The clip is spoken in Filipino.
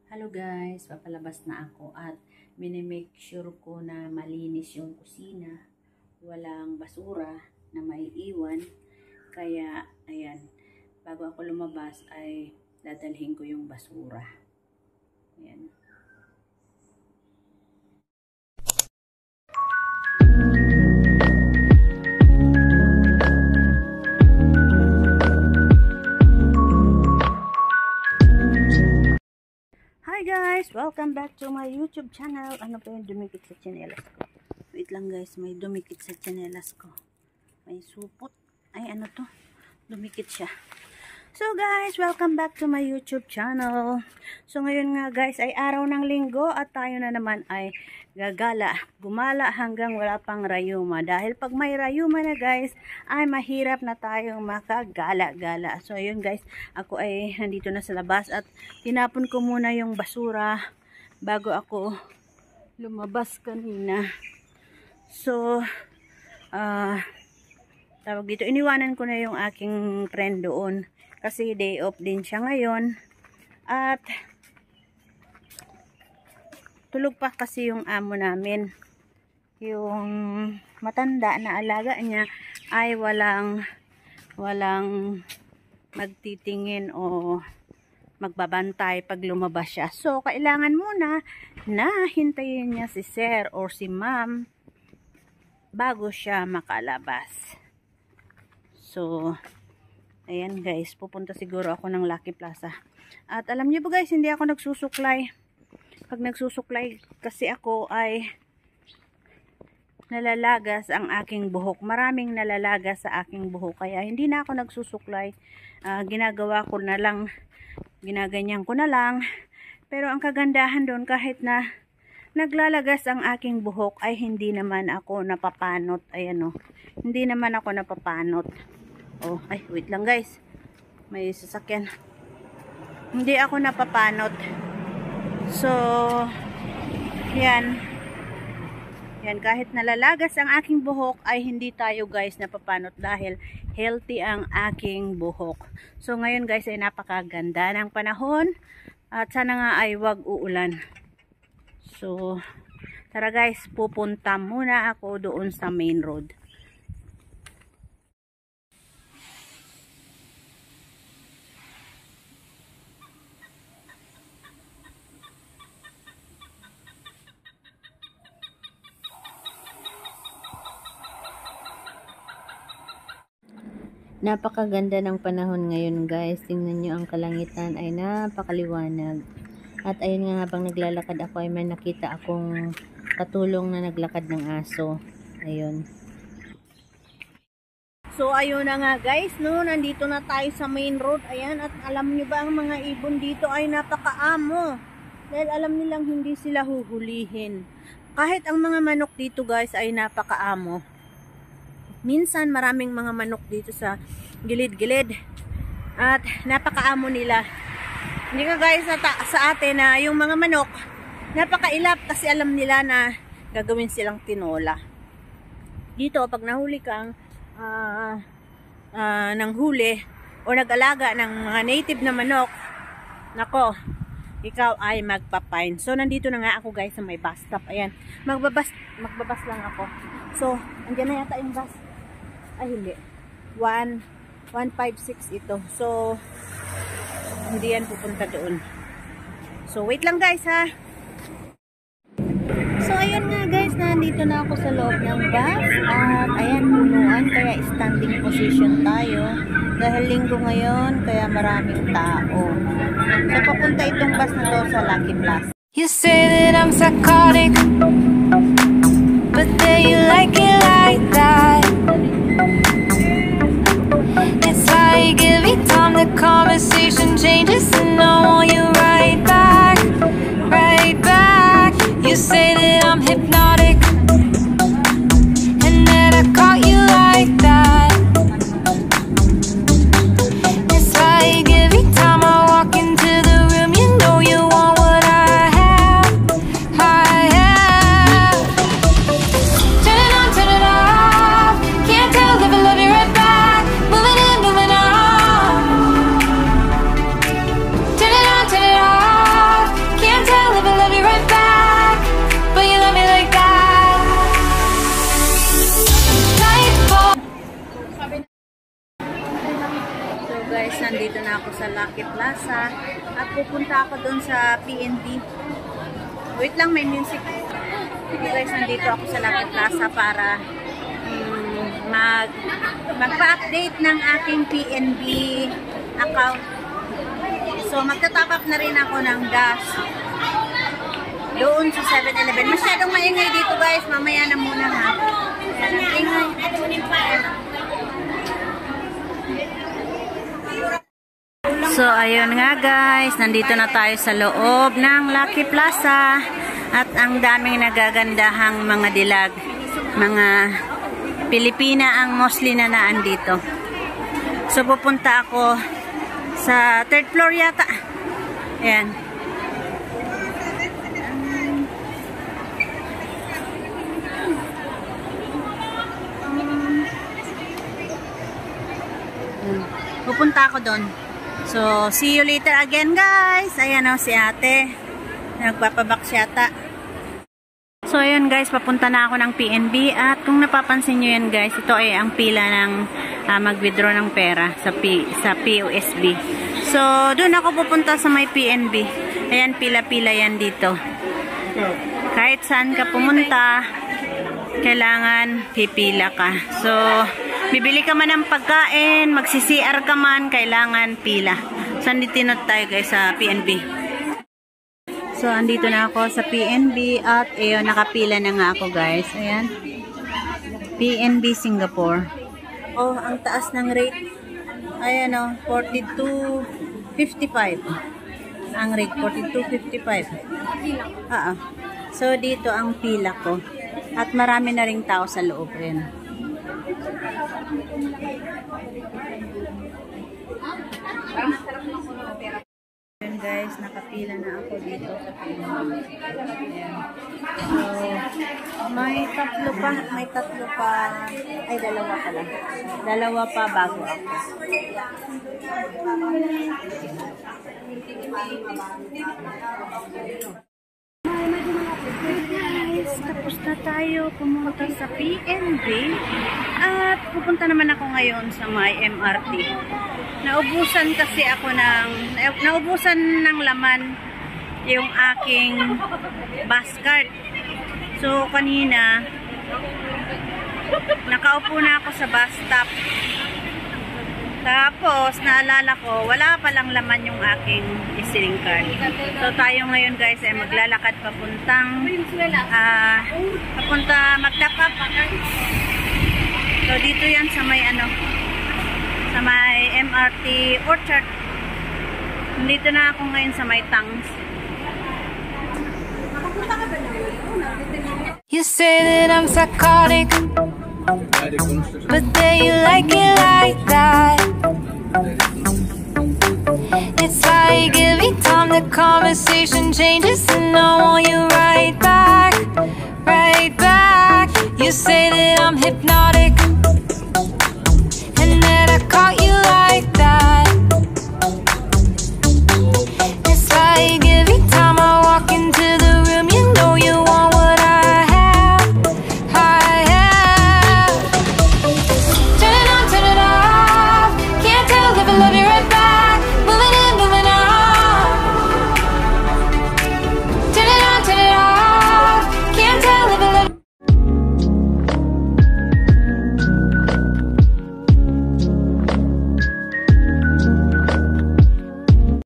Hello guys, papalabas na ako at minimake sure ko na malinis yung kusina. Walang basura na maiiwan. Kaya, ayan, bago ako lumabas ay dadalhin ko yung basura. Ayan. Hi guys! Welcome back to my YouTube channel. Ano pa yung dumikit sa tsinelas ko? Wait lang guys, may dumikit sa tsinelas ko. May supot. Ay ano to? Dumikit siya. So guys, welcome back to my YouTube channel. So ngayon nga guys ay araw ng linggo at tayo na naman ay gagala. Gumala hanggang wala pang rayuma. Dahil pag may rayuma na guys, ay mahirap na tayong makagala-gala. So ayun guys, ako ay nandito na sa labas at tinapon ko muna yung basura bago ako lumabas kanina. So, tawag dito, iniwanan ko na yung aking friend doon. Kasi day off din siya ngayon. At tulog pa kasi yung amo namin. Yung matanda na alaga niya ay walang magtitingin o magbabantay pag lumabas siya. So, kailangan muna na hintayin niya si sir or si ma'am bago siya makalabas. So, ayan guys, pupunta siguro ako ng Lucky Plaza. At alam niyo ba guys, hindi ako nagsusuklay. Pag nagsusuklay kasi ako ay nalalagas ang aking buhok. Maraming nalalagas sa aking buhok. Kaya hindi na ako nagsusuklay. Ginagawa ko na lang, ginaganyan ko na lang. Pero ang kagandahan doon, kahit na naglalagas ang aking buhok, ay hindi naman ako napapanot. Ayan o. Hindi naman ako napapanot. Oh, ay, wait lang guys. May sasakyan. Hindi ako napapanot. So, yan. Yan, kahit nalalagas ang aking buhok, ay hindi tayo guys napapanot dahil healthy ang aking buhok. So, ngayon guys ay napakaganda ng panahon. At sana nga ay wag uulan. So, tara guys, pupunta muna ako doon sa main road. Napakaganda ng panahon ngayon guys. Tingnan nyo ang kalangitan ay napakaliwanag. At ayun nga, habang naglalakad ako ay may nakita akong katulong na naglakad ng aso. Ayun. So ayun na nga guys, no, nandito na tayo sa main road. Ayan, at alam nyo ba ang mga ibon dito ay napakaamo. Dahil alam nilang hindi sila huhulihin. Kahit ang mga manok dito guys ay napakaamo. Minsan maraming mga manok dito sa gilid-gilid. At napakaamo nila. Hindi ka guys sa atin na yung mga manok napakailap kasi alam nila na gagawin silang tinola. Dito pag nahuli kang ng huli o nag-alaga ng mga native na manok, nako, ikaw ay magpapine. So nandito na nga ako guys sa may bus stop. Ayan, magbabas lang ako. So andyan na yata yung bus. Ay hindi, 156 ito. So hindi yan pupunta doon. So wait lang guys ha. So ayun nga guys, nandito na ako sa loob ng bus. At ayan, punuan, kaya standing position tayo. Dahil linggo ngayon, kaya maraming tao. So papunta itong bus na to sa Lucky Plaza. You say that I'm psychotic, but then you like it like that. It's like every time the conversation changes and I want you right back, right back. You say that I'm hypnotic and that I caught you like that. It's like every time I walk into the room, you know you want what I have, I have. Turn it on, turn it off. Can't tell if I love you right back. Moving in, moving on. Turn it on, sa Lucky Plaza at pupunta ako doon sa PNB. Wait lang, may music. Guys, nandito ako sa Lucky Plaza para magpa-update ng aking PNB account. So, magta-top up na rin ako ng gas doon sa 7-Eleven. Masyadong maingay dito guys. Mamaya na muna ha. Ayan, ang ingay. So, ayun nga guys. Nandito na tayo sa loob ng Lucky Plaza. At ang daming nagagandahang mga dilag. Mga Pilipina ang mostly na naandito. So, pupunta ako sa 3rd floor yata. Ayan. Pupunta ako doon. So, see you later again guys. Ayan o, si ate. Nagpapabox yata. So, ayun guys, papunta na ako ng PNB. At kung napapansin nyo yan guys, ito ay ang pila ng mag-withdraw ng pera sa POSB. So, doon ako pupunta sa may PNB. Ayan, pila-pila yan dito. Kahit saan ka pumunta, kailangan pipila ka. So, bibili ka man ng pagkain, magsi-CR ka man, kailangan pila. So, andito na tayo guys sa PNB. So, andito na ako sa PNB at ayun, nakapila na nga ako guys. Ayan. PNB Singapore. Oh, ang taas ng rate. Ayan o, 42.55. Ang rate, 42.55. So, dito ang pila ko. At marami na ring tao sa loob rin. Ayan guys, nakapila na ako dito sa PNB. So, may tatlo pa. Ay, dalawa pala. Dalawa pa bago ako. Guys, tapos na tayo pumunta sa PNB at pupunta naman ako ngayon sa may MRT. Naubusan kasi ako ng laman yung aking bus card. So kanina nakaupo na ako sa bus stop. Tapos naalala ko wala palang laman yung aking visiting card. So tayo ngayon guys ay maglalakad papunta mag-top up. So dito yan sa may sa may MRT Orchard. Dito na ako ngayon sa may Tangs. You say that I'm psychotic, but then you like it like that. It's like every time the conversation changes and I want you right back, right back. You say that I'm hypnotic and that I caught you like